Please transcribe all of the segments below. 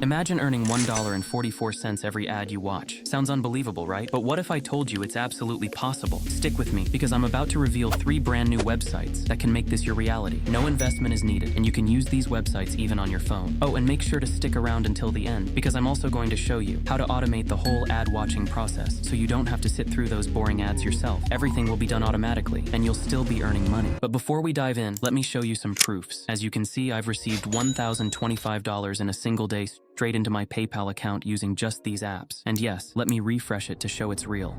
Imagine earning $1.44 every ad you watch. Sounds unbelievable, right? But what if I told you it's absolutely possible? Stick with me, because I'm about to reveal 3 brand new websites that can make this your reality. No investment is needed, and you can use these websites even on your phone. Oh, and make sure to stick around until the end, because I'm also going to show you how to automate the whole ad watching process, so you don't have to sit through those boring ads yourself. Everything will be done automatically, and you'll still be earning money. But before we dive in, let me show you some proofs. As you can see, I've received $1,025 in a single day straight into my PayPal account using just these apps. And yes, let me refresh it to show it's real.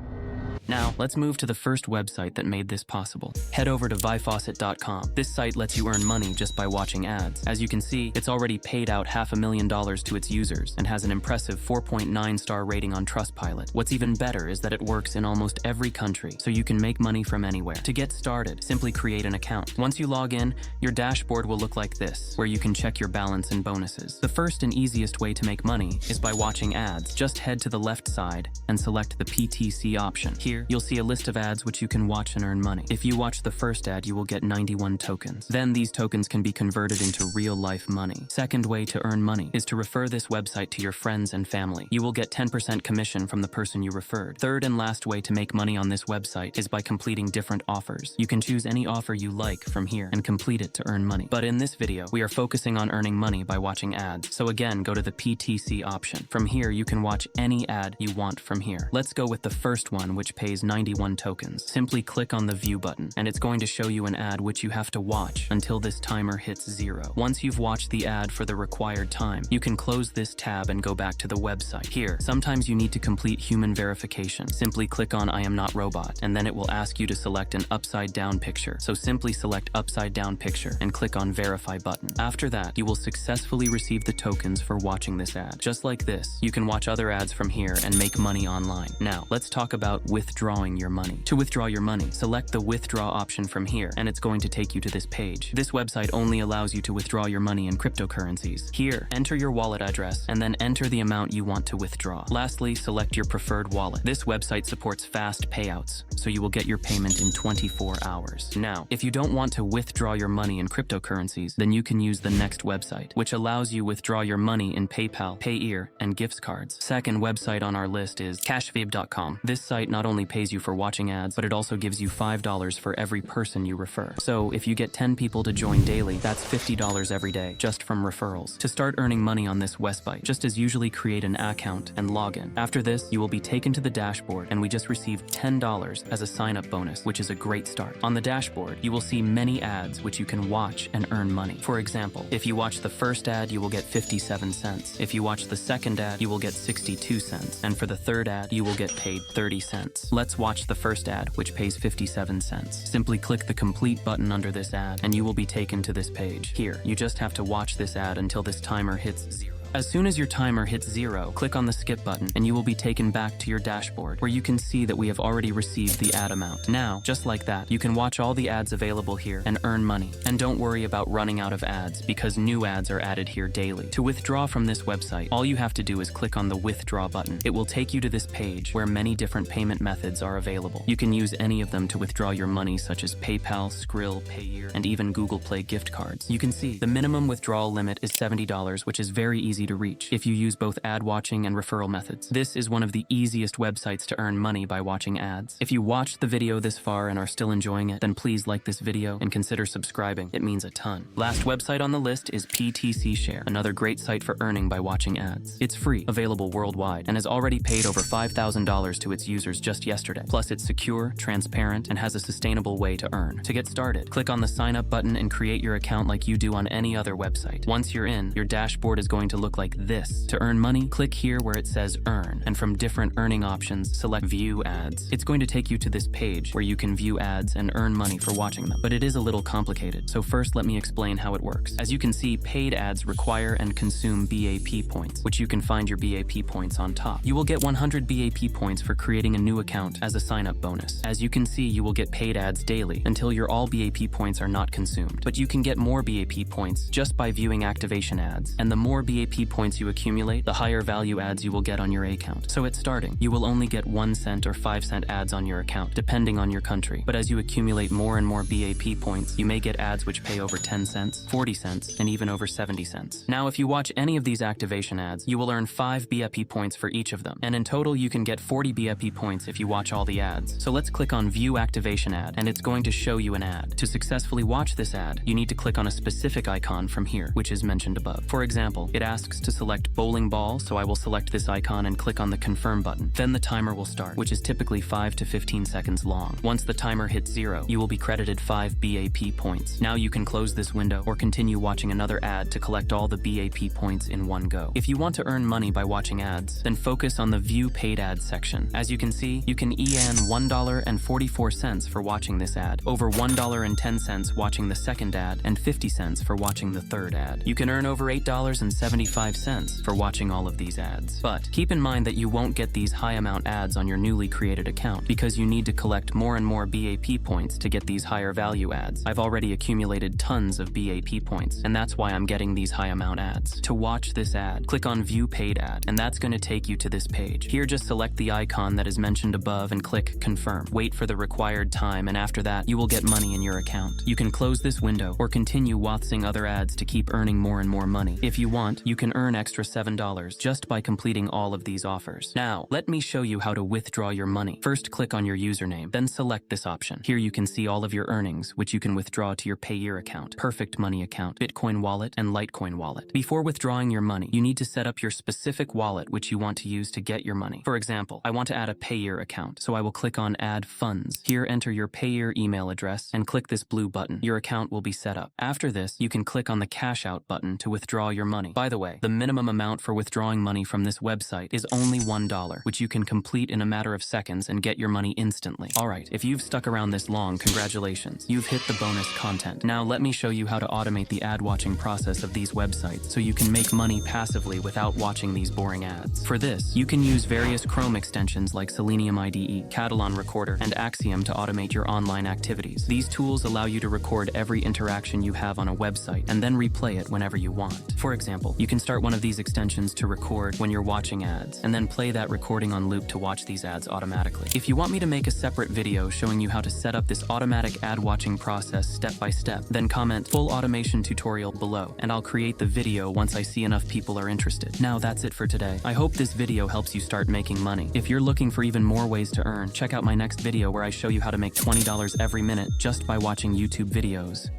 Now, let's move to the first website that made this possible. Head over to vifaucet.com. This site lets you earn money just by watching ads. As you can see, it's already paid out $500,000 to its users and has an impressive 4.9-star rating on Trustpilot. What's even better is that it works in almost every country, so you can make money from anywhere. To get started, simply create an account. Once you log in, your dashboard will look like this, where you can check your balance and bonuses. The first and easiest way to make money is by watching ads. Just head to the left side and select the PTC option. Here, you'll see a list of ads which you can watch and earn money. If you watch the first ad, you will get 91 tokens. Then these tokens can be converted into real-life money. Second way to earn money is to refer this website to your friends and family. You will get 10% commission from the person you referred. Third and last way to make money on this website is by completing different offers. You can choose any offer you like from here and complete it to earn money. But in this video, we are focusing on earning money by watching ads. So again, go to the PTC option. From here, you can watch any ad you want from here. Let's go with the first one, which pays 91 tokens. Simply click on the view button, and it's going to show you an ad which you have to watch until this timer hits 0. Once you've watched the ad for the required time, you can close this tab and go back to the website. Here, sometimes you need to complete human verification. Simply click on I am not robot, and then it will ask you to select an upside down picture. So simply select upside down picture and click on verify button. After that, you will successfully receive the tokens for watching this ad. Just like this, you can watch other ads from here and make money online. Now, let's talk about withdrawing your money. To withdraw your money, select the withdraw option from here, and it's going to take you to this page. This website only allows you to withdraw your money in cryptocurrencies. Here, enter your wallet address and then enter the amount you want to withdraw. Lastly, select your preferred wallet. This website supports fast payouts, so you will get your payment in 24 hours. Now, if you don't want to withdraw your money in cryptocurrencies, then you can use the next website, which allows you withdraw your money in PayPal, Payeer, and gift cards. Second website on our list is Cashcom. This site not only pays you for watching ads, but it also gives you $5 for every person you refer. So if you get 10 people to join daily, that's $50 every day, just from referrals. To start earning money on this website, just as usually create an account and log in. After this, you will be taken to the dashboard, and we just received $10 as a sign-up bonus, which is a great start. On the dashboard, you will see many ads which you can watch and earn money. For example, if you watch the first ad, you will get 57 cents. If you watch the second ad, you will get 62 cents. And for the third ad, you will get paid 30 cents. Let's watch the first ad, which pays 57 cents. Simply click the complete button under this ad, and you will be taken to this page. Here, you just have to watch this ad until this timer hits 0. As soon as your timer hits 0, click on the skip button and you will be taken back to your dashboard, where you can see that we have already received the ad amount. Now, just like that, you can watch all the ads available here and earn money. And don't worry about running out of ads, because new ads are added here daily. To withdraw from this website, all you have to do is click on the withdraw button. It will take you to this page where many different payment methods are available. You can use any of them to withdraw your money, such as PayPal, Skrill, Payeer, and even Google Play gift cards. You can see the minimum withdrawal limit is $70, which is very easy to reach if you use both ad watching and referral methods. This is one of the easiest websites to earn money by watching ads. If you watched the video this far and are still enjoying it, then please like this video and consider subscribing. It means a ton. Last website on the list is PTC Share, another great site for earning by watching ads. It's free, available worldwide, and has already paid over $5,000 to its users just yesterday. Plus, it's secure, transparent, and has a sustainable way to earn. To get started, click on the sign up button and create your account like you do on any other website. Once you're in, your dashboard is going to look like this. To earn money, click here where it says Earn, and from different earning options, select View Ads. It's going to take you to this page where you can view ads and earn money for watching them. But it is a little complicated, so first let me explain how it works. As you can see, paid ads require and consume BAP points, which you can find your BAP points on top. You will get 100 BAP points for creating a new account as a sign-up bonus. As you can see, you will get paid ads daily until your all BAP points are not consumed. But you can get more BAP points just by viewing activation ads, and the more BAP BAP points you accumulate, the higher value ads you will get on your account. So at starting, you will only get 1 cent or 5 cent ads on your account, depending on your country. But as you accumulate more and more BAP points, you may get ads which pay over 10 cents, 40 cents, and even over 70 cents. Now, if you watch any of these activation ads, you will earn 5 BAP points for each of them. And in total, you can get 40 BAP points if you watch all the ads. So let's click on View Activation Ad, and it's going to show you an ad. To successfully watch this ad, you need to click on a specific icon from here, which is mentioned above. For example, it asks to select bowling ball, so I will select this icon and click on the confirm button. Then the timer will start, which is typically 5 to 15 seconds long. Once the timer hits 0, you will be credited 5 BAP points. Now you can close this window or continue watching another ad to collect all the BAP points in one go. If you want to earn money by watching ads, then focus on the View Paid Ads section. As you can see, you can earn $1.44 for watching this ad, over $1.10 watching the second ad, and 50 cents for watching the third ad. You can earn over $8.75 for watching all of these ads. But keep in mind that you won't get these high amount ads on your newly created account because you need to collect more and more BAP points to get these higher value ads. I've already accumulated tons of BAP points, and that's why I'm getting these high amount ads. To watch this ad, click on View Paid Ad, and that's going to take you to this page. Here, just select the icon that is mentioned above and click Confirm. Wait for the required time, and after that, you will get money in your account. You can close this window or continue watching other ads to keep earning more and more money. If you want, you can earn extra $7 just by completing all of these offers. Now, let me show you how to withdraw your money. First, click on your username, then select this option. Here you can see all of your earnings, which you can withdraw to your Payeer account, Perfect Money account, Bitcoin wallet, and Litecoin wallet. Before withdrawing your money, you need to set up your specific wallet which you want to use to get your money. For example, I want to add a Payeer account, so I will click on Add Funds. Here, enter your Payeer email address and click this blue button. Your account will be set up. After this, you can click on the Cash Out button to withdraw your money. By the way, the minimum amount for withdrawing money from this website is only $1, which you can complete in a matter of seconds and get your money instantly. Alright, if you've stuck around this long, congratulations. You've hit the bonus content. Now let me show you how to automate the ad watching process of these websites so you can make money passively without watching these boring ads. For this, you can use various Chrome extensions like Selenium IDE, Catalan Recorder, and Axiom to automate your online activities. These tools allow you to record every interaction you have on a website and then replay it whenever you want. For example, you can start one of these extensions to record when you're watching ads, and then play that recording on loop to watch these ads automatically. If you want me to make a separate video showing you how to set up this automatic ad watching process step by step, then comment full automation tutorial below, and I'll create the video once I see enough people are interested. Now that's it for today. I hope this video helps you start making money. If you're looking for even more ways to earn, check out my next video where I show you how to make $20 every minute just by watching YouTube videos.